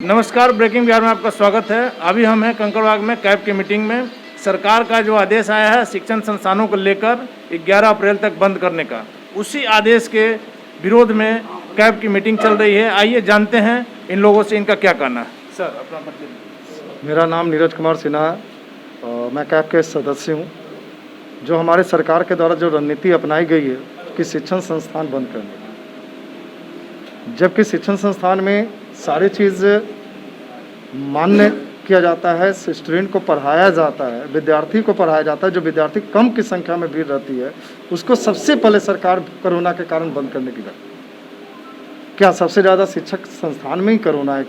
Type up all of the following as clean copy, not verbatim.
नमस्कार, ब्रेकिंग बिहार में आपका स्वागत है। अभी हम हैं कंकड़बाग में कैब की मीटिंग में। सरकार का जो आदेश आया है शिक्षण संस्थानों को लेकर 11 अप्रैल तक बंद करने का, उसी आदेश के विरोध में कैब की मीटिंग चल रही है। आइए जानते हैं इन लोगों से इनका क्या कहना है। सर, अपना परिचय। मेरा नाम नीरज कुमार सिन्हा है और मैं कैब के सदस्य हूँ। जो हमारे सरकार के द्वारा जो रणनीति अपनाई गई है कि शिक्षण संस्थान बंद करने की, जबकि शिक्षण संस्थान में सारी चीज़ मान्य किया जाता है, स्टूडेंट को पढ़ाया जाता है, विद्यार्थी को पढ़ाया जाता है। जो विद्यार्थी कम की संख्या में भीड़ रहती है उसको सबसे पहले सरकार कोरोना के कारण बंद करने की लगती है। क्या सबसे ज़्यादा शिक्षक संस्थान में ही कोरोना है?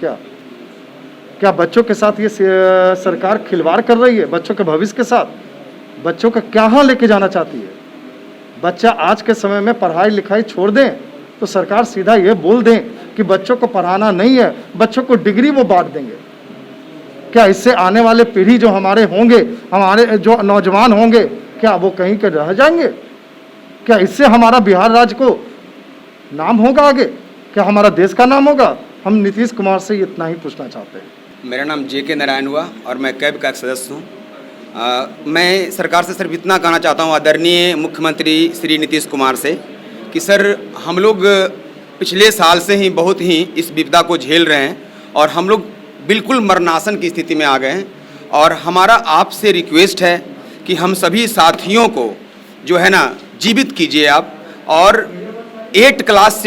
क्या बच्चों के साथ ये सरकार खिलवाड़ कर रही है? बच्चों के भविष्य के साथ बच्चों का क्या हाल लेके जाना चाहती है? बच्चा आज के समय में पढ़ाई लिखाई छोड़ दें तो सरकार सीधा ये बोल दें कि बच्चों को पढ़ाना नहीं है, बच्चों को डिग्री वो बांट देंगे। क्या इससे आने वाले पीढ़ी जो हमारे होंगे, हमारे जो नौजवान होंगे, क्या वो कहीं के रह जाएंगे? क्या इससे हमारा बिहार राज्य को नाम होगा आगे? क्या हमारा देश का नाम होगा? हम नीतीश कुमार से इतना ही पूछना चाहते हैं। मेरा नाम JK नारायण हुआ और मैं कैब का एक सदस्य हूँ। मैं सरकार से सिर्फ इतना कहना चाहता हूँ, आदरणीय मुख्यमंत्री श्री नीतीश कुमार से, कि सर हम लोग पिछले साल से ही बहुत ही इस विपदा को झेल रहे हैं और हम लोग बिल्कुल मरणासन की स्थिति में आ गए हैं। और हमारा आपसे रिक्वेस्ट है कि हम सभी साथियों को जो है ना जीवित कीजिए आप, और 8 क्लास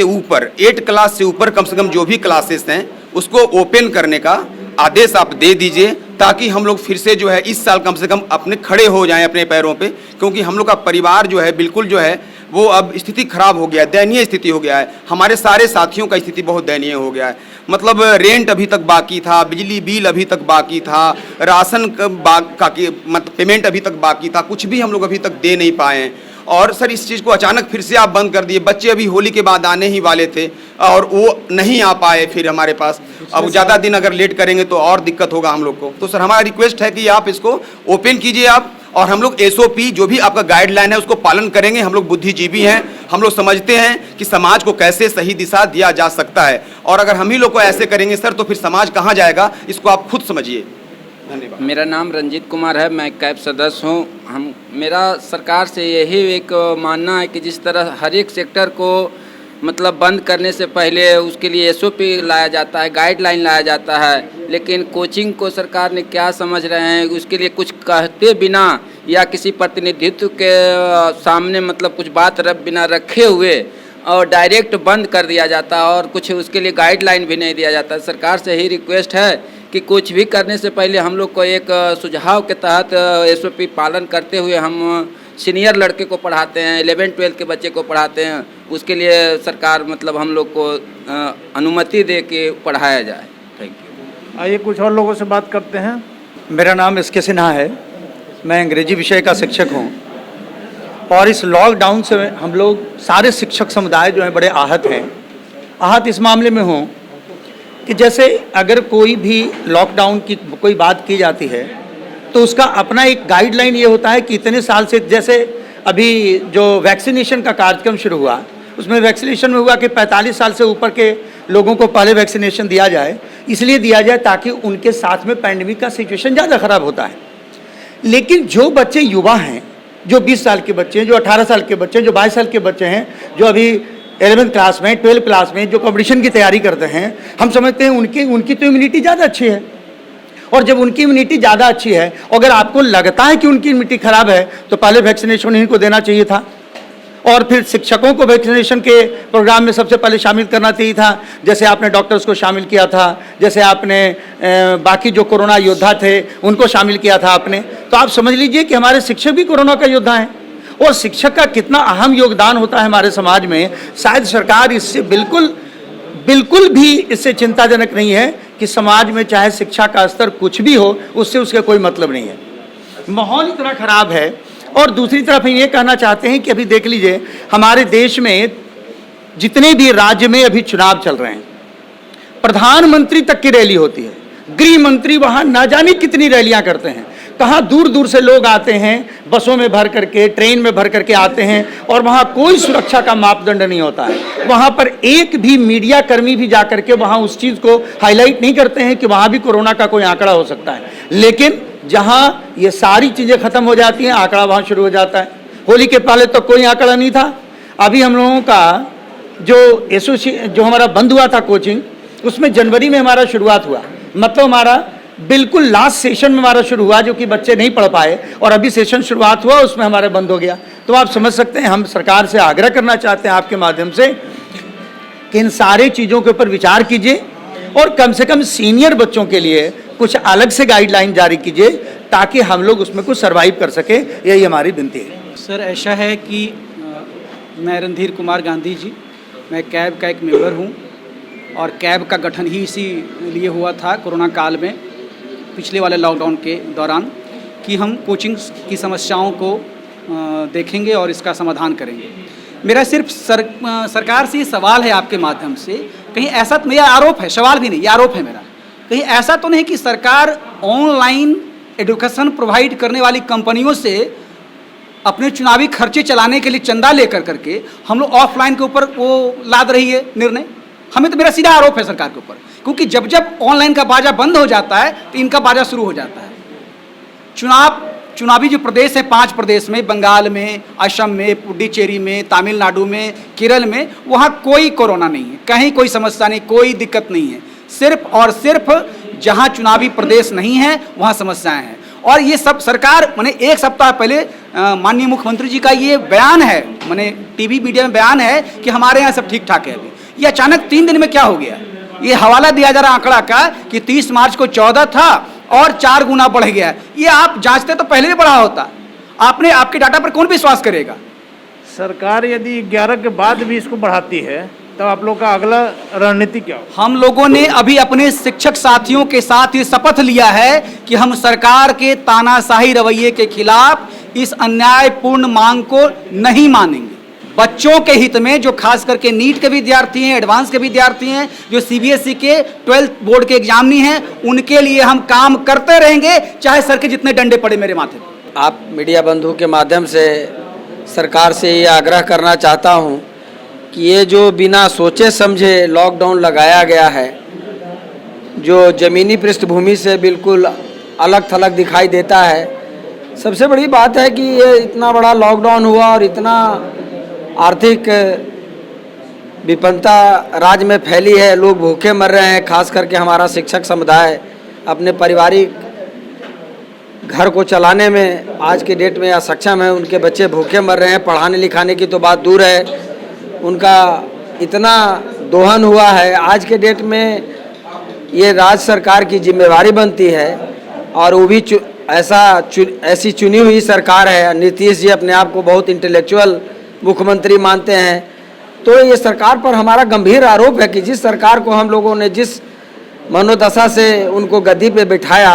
से ऊपर कम से कम जो भी क्लासेस हैं उसको ओपन करने का आदेश आप दे दीजिए, ताकि हम लोग फिर से जो है इस साल कम से कम अपने खड़े हो जाएं अपने पैरों पे। क्योंकि हम लोग का परिवार जो है बिल्कुल जो है वो अब स्थिति खराब हो गया है, दयनीय स्थिति हो गया है। हमारे सारे साथियों का स्थिति बहुत दयनीय हो गया है। मतलब रेंट अभी तक बाकी था, बिजली बिल अभी तक बाकी था, राशन का पेमेंट अभी तक बाकी था, कुछ भी हम लोग अभी तक दे नहीं पाए हैं। और सर इस चीज़ को अचानक फिर से आप बंद कर दिए। बच्चे अभी होली के बाद आने ही वाले थे और वो नहीं आ पाए फिर हमारे पास। अब ज़्यादा दिन अगर लेट करेंगे तो और दिक्कत होगा हम लोग को। तो सर हमारा रिक्वेस्ट है कि आप इसको ओपन कीजिए आप, और हम लोग SOP जो भी आपका गाइडलाइन है उसको पालन करेंगे। हम लोग बुद्धिजीवी हैं, हम लोग समझते हैं कि समाज को कैसे सही दिशा दिया जा सकता है। और अगर हम ही लोग को ऐसे करेंगे सर तो फिर समाज कहाँ जाएगा, इसको आप खुद समझिए। धन्यवाद। मेरा नाम रंजीत कुमार है, मैं कैब सदस्य हूँ। मेरा सरकार से यही एक मानना है कि जिस तरह हर एक सेक्टर को मतलब बंद करने से पहले उसके लिए SOP लाया जाता है, गाइडलाइन लाया जाता है, लेकिन कोचिंग को सरकार ने क्या समझ रहे हैं, उसके लिए कुछ कहते बिना या किसी प्रतिनिधित्व के सामने मतलब कुछ बात बिना रखे हुए और डायरेक्ट बंद कर दिया जाता है और कुछ उसके लिए गाइडलाइन भी नहीं दिया जाता। सरकार से ही रिक्वेस्ट है कि कुछ भी करने से पहले हम लोग को एक सुझाव के तहत SOP पालन करते हुए हम सीनियर लड़के को पढ़ाते हैं, 11-12 के बच्चे को पढ़ाते हैं, उसके लिए सरकार मतलब हम लोग को अनुमति दे के पढ़ाया जाए। Thank you. आइए कुछ और लोगों से बात करते हैं। मेरा नाम SK सिन्हा है, मैं अंग्रेजी विषय का शिक्षक हूँ। और इस लॉकडाउन से हम लोग सारे शिक्षक समुदाय जो हैं बड़े आहत हैं। आहत इस मामले में हूँ कि जैसे अगर कोई भी लॉकडाउन की कोई बात की जाती है तो उसका अपना एक गाइडलाइन ये होता है कि इतने साल से, जैसे अभी जो वैक्सीनेशन का कार्यक्रम शुरू हुआ उसमें वैक्सीनेशन में हुआ कि 45 साल से ऊपर के लोगों को पहले वैक्सीनेशन दिया जाए, इसलिए दिया जाए ताकि उनके साथ में पैंडेमिक का सिचुएशन ज़्यादा ख़राब होता है। लेकिन जो बच्चे युवा हैं, जो 20 साल के बच्चे हैं, जो 18 साल के बच्चे हैं, जो 22 साल के बच्चे हैं, जो अभी 11th क्लास में 12th क्लास में जो कॉम्पिटिशन की तैयारी करते हैं, हम समझते हैं उनकी तो इम्यूनिटी ज़्यादा अच्छी है। और जब उनकी इम्यूनिटी ज़्यादा अच्छी है, अगर आपको लगता है कि उनकी इम्यूनिटी खराब है तो पहले वैक्सीनेशन इनको देना चाहिए था। और फिर शिक्षकों को वैक्सीनेशन के प्रोग्राम में सबसे पहले शामिल करना चाहिए था, जैसे आपने डॉक्टर्स को शामिल किया था, जैसे आपने बाकी जो कोरोना योद्धा थे उनको शामिल किया था आपने। तो आप समझ लीजिए कि हमारे शिक्षक भी कोरोना का योद्धा हैं। और शिक्षक का कितना अहम योगदान होता है हमारे समाज में, शायद सरकार इससे बिल्कुल भी इससे चिंताजनक नहीं है कि समाज में चाहे शिक्षा का स्तर कुछ भी हो, उससे उसका कोई मतलब नहीं है। माहौल इतना खराब है। और दूसरी तरफ हम ये कहना चाहते हैं कि अभी देख लीजिए हमारे देश में जितने भी राज्य में अभी चुनाव चल रहे हैं, प्रधानमंत्री तक की रैली होती है, गृह मंत्री वहाँ ना जाने कितनी रैलियाँ करते हैं। कहाँ दूर दूर से लोग आते हैं, बसों में भर करके, ट्रेन में भर करके आते हैं, और वहाँ कोई सुरक्षा का मापदंड नहीं होता है। वहाँ पर एक भी मीडिया कर्मी भी जा करके वहाँ उस चीज़ को हाईलाइट नहीं करते हैं कि वहाँ भी कोरोना का कोई आंकड़ा हो सकता है। लेकिन जहाँ ये सारी चीज़ें खत्म हो जाती हैं, आंकड़ा वहाँ शुरू हो जाता है। होली के पहले तो कोई आंकड़ा नहीं था। अभी हम लोगों का जो हमारा बंद हुआ था कोचिंग, उसमें जनवरी में हमारा शुरुआत हुआ, मतलब हमारा बिल्कुल लास्ट सेशन में हमारा शुरू हुआ, जो कि बच्चे नहीं पढ़ पाए, और अभी सेशन शुरुआत हुआ उसमें हमारा बंद हो गया। तो आप समझ सकते हैं, हम सरकार से आग्रह करना चाहते हैं आपके माध्यम से कि इन सारे चीज़ों के ऊपर विचार कीजिए, और कम से कम सीनियर बच्चों के लिए कुछ अलग से गाइडलाइन जारी कीजिए, ताकि हम लोग उसमें कुछ सर्वाइव कर सके। यही हमारी विनती है। सर, ऐसा है कि मैं रणधीर कुमार गांधी जी, मैं कैब का एक मेंबर हूं, और कैब का गठन ही इसी लिए हुआ था कोरोना काल में, पिछले वाले लॉकडाउन के दौरान, कि हम कोचिंग की समस्याओं को देखेंगे और इसका समाधान करेंगे। मेरा सिर्फ सरकार से ये सवाल है आपके माध्यम से, कहीं ऐसा तो, मेरा आरोप है, सवाल भी नहीं, ये आरोप है मेरा, कहीं ऐसा तो नहीं कि सरकार ऑनलाइन एजुकेशन प्रोवाइड करने वाली कंपनियों से अपने चुनावी खर्चे चलाने के लिए चंदा लेकर करके हम लोग ऑफलाइन के ऊपर वो लाद रही है निर्णय। हमें तो, मेरा सीधा आरोप है सरकार के ऊपर, क्योंकि जब जब ऑनलाइन का बाजा बंद हो जाता है तो इनका बाजा शुरू हो जाता है। चुनावी जो प्रदेश है, 5 प्रदेश में, बंगाल में, असम में, पुडुचेरी में, तमिलनाडु में, केरल में, वहाँ कोई कोरोना नहीं है, कहीं कोई समस्या नहीं, कोई दिक्कत नहीं है। सिर्फ और सिर्फ जहाँ चुनावी प्रदेश नहीं है वहाँ समस्याएं हैं। और ये सब सरकार, मैंने 1 सप्ताह पहले माननीय मुख्यमंत्री जी का ये बयान है, मैंने टीवी मीडिया में बयान है कि हमारे यहाँ सब ठीक ठाक है। अभी ये अचानक 3 दिन में क्या हो गया? ये हवाला दिया जा रहा आंकड़ा का कि 30 मार्च को 14 था और 4 गुना बढ़ गया। ये आप जांचते तो पहले भी बढ़ा होता। आपके डाटा पर कौन विश्वास करेगा? सरकार यदि 11 के बाद भी इसको बढ़ाती है, तो आप लोग का अगला रणनीति क्या हो? हम लोगों ने अभी अपने शिक्षक साथियों के साथ ये शपथ लिया है कि हम सरकार के तानाशाही रवैये के खिलाफ इस अन्यायपूर्ण मांग को नहीं मानेंगे। बच्चों के हित में, जो खास करके नीट के विद्यार्थी हैं, एडवांस के विद्यार्थी हैं, जो सीबीएसई के 12th बोर्ड के एग्जामिनी हैं, उनके लिए हम काम करते रहेंगे, चाहे सर के जितने डंडे पड़े मेरे माथे पर। आप मीडिया बंधु के माध्यम से सरकार से ये आग्रह करना चाहता हूँ कि ये जो बिना सोचे समझे लॉकडाउन लगाया गया है, जो ज़मीनी पृष्ठभूमि से बिल्कुल अलग थलग दिखाई देता है। सबसे बड़ी बात है कि ये इतना बड़ा लॉकडाउन हुआ और इतना आर्थिक विपन्नता राज्य में फैली है, लोग भूखे मर रहे हैं। खास करके हमारा शिक्षक समुदाय अपने पारिवारिक घर को चलाने में आज के डेट में असक्षम है, उनके बच्चे भूखे मर रहे हैं। पढ़ाने लिखाने की तो बात दूर है, उनका इतना दोहन हुआ है। आज के डेट में ये राज्य सरकार की जिम्मेवारी बनती है, और वो भी ऐसी चुनी हुई सरकार है। नीतीश जी अपने आप को बहुत इंटेलेक्चुअल मुख्यमंत्री मानते हैं। तो ये सरकार पर हमारा गंभीर आरोप है कि जिस सरकार को हम लोगों ने जिस मनोदशा से उनको गद्दी पे बिठाया,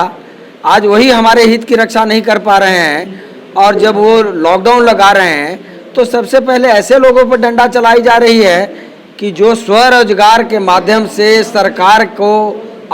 आज वही हमारे हित की रक्षा नहीं कर पा रहे हैं। और जब वो लॉकडाउन लगा रहे हैं तो सबसे पहले ऐसे लोगों पर डंडा चलाई जा रही है कि जो स्वरोजगार के माध्यम से सरकार को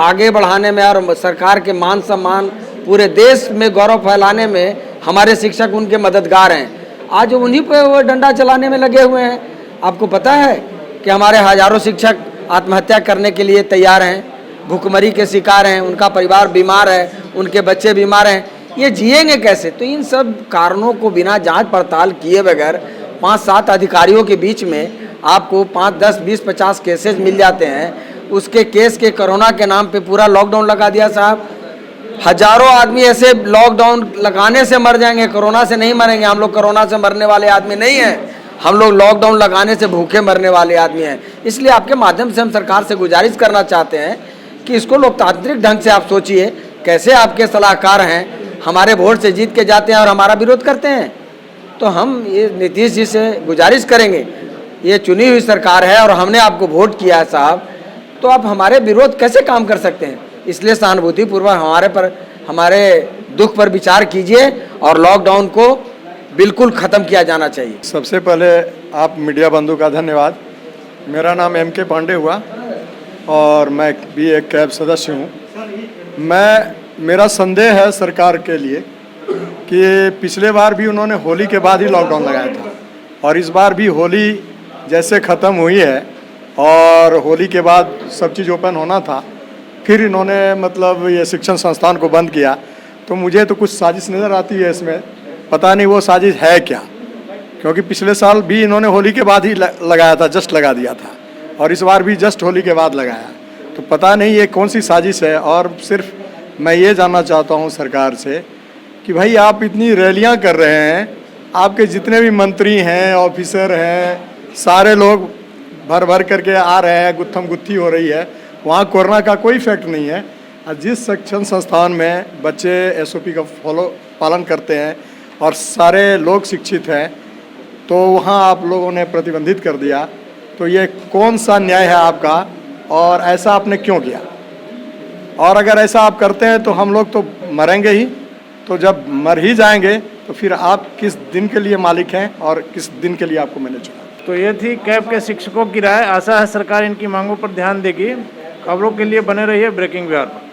आगे बढ़ाने में और सरकार के मान सम्मान पूरे देश में गौरव फैलाने में हमारे शिक्षक उनके मददगार हैं। आज उन्हीं पर वो डंडा चलाने में लगे हुए हैं। आपको पता है कि हमारे हजारों शिक्षक आत्महत्या करने के लिए तैयार हैं, भूखमरी के शिकार हैं, उनका परिवार बीमार है, उनके बच्चे बीमार हैं। ये जिएंगे कैसे? तो इन सब कारणों को बिना जांच पड़ताल किए बगैर 5-7 अधिकारियों के बीच में आपको 5, 10, 20, 50 केसेस मिल जाते हैं। उसके केस के कोरोना के नाम पे पूरा लॉकडाउन लगा दिया साहब। हजारों आदमी ऐसे लॉकडाउन लगाने से मर जाएंगे, कोरोना से नहीं मरेंगे। हम लोग कोरोना से मरने वाले आदमी नहीं हैं, हम लोग लॉकडाउन लगाने से भूखे मरने वाले आदमी हैं। इसलिए आपके माध्यम से हम सरकार से गुजारिश करना चाहते हैं कि इसको लोकतांत्रिक ढंग से आप सोचिए। कैसे आपके सलाहकार हैं, हमारे वोट से जीत के जाते हैं और हमारा विरोध करते हैं। तो हम ये नीतीश जी से गुजारिश करेंगे, ये चुनी हुई सरकार है और हमने आपको वोट किया है साहब, तो आप हमारे विरोध कैसे काम कर सकते हैं? इसलिए सहानुभूतिपूर्वक हमारे दुख पर विचार कीजिए और लॉकडाउन को बिल्कुल ख़त्म किया जाना चाहिए। सबसे पहले आप मीडिया बंधु का धन्यवाद। मेरा नाम M.K. पांडे हुआ और मैं भी एक कैब सदस्य हूँ। मेरा संदेह है सरकार के लिए कि पिछले बार भी उन्होंने होली के बाद ही लॉकडाउन लगाया था और इस बार भी होली जैसे ख़त्म हुई है और होली के बाद सब चीज़ ओपन होना था, फिर इन्होंने मतलब ये शिक्षण संस्थान को बंद किया। तो मुझे तो कुछ साजिश नज़र आती है इसमें, पता नहीं वो साजिश है क्या, क्योंकि पिछले साल भी इन्होंने होली के बाद ही लगाया था, जस्ट लगा दिया था, और इस बार भी जस्ट होली के बाद लगाया। तो पता नहीं ये कौन सी साजिश है। और सिर्फ मैं ये जानना चाहता हूँ सरकार से कि भाई आप इतनी रैलियाँ कर रहे हैं, आपके जितने भी मंत्री हैं, ऑफिसर हैं, सारे लोग भर भर करके आ रहे हैं, गुत्थम गुत्थी हो रही है, वहाँ कोरोना का कोई इफेक्ट नहीं है। और जिस शिक्षण संस्थान में बच्चे SOP का पालन करते हैं और सारे लोग शिक्षित हैं, तो वहाँ आप लोगों ने प्रतिबंधित कर दिया। तो ये कौन सा न्याय है आपका, और ऐसा आपने क्यों किया? और अगर ऐसा आप करते हैं तो हम लोग तो मरेंगे ही, तो जब मर ही जाएंगे तो फिर आप किस दिन के लिए मालिक हैं और किस दिन के लिए आपको मैंने चुना? तो ये थी कैब के शिक्षकों की राय। आशा है सरकार इनकी मांगों पर ध्यान देगी। खबरों के लिए बने रहिए ब्रेकिंग बिहार पर।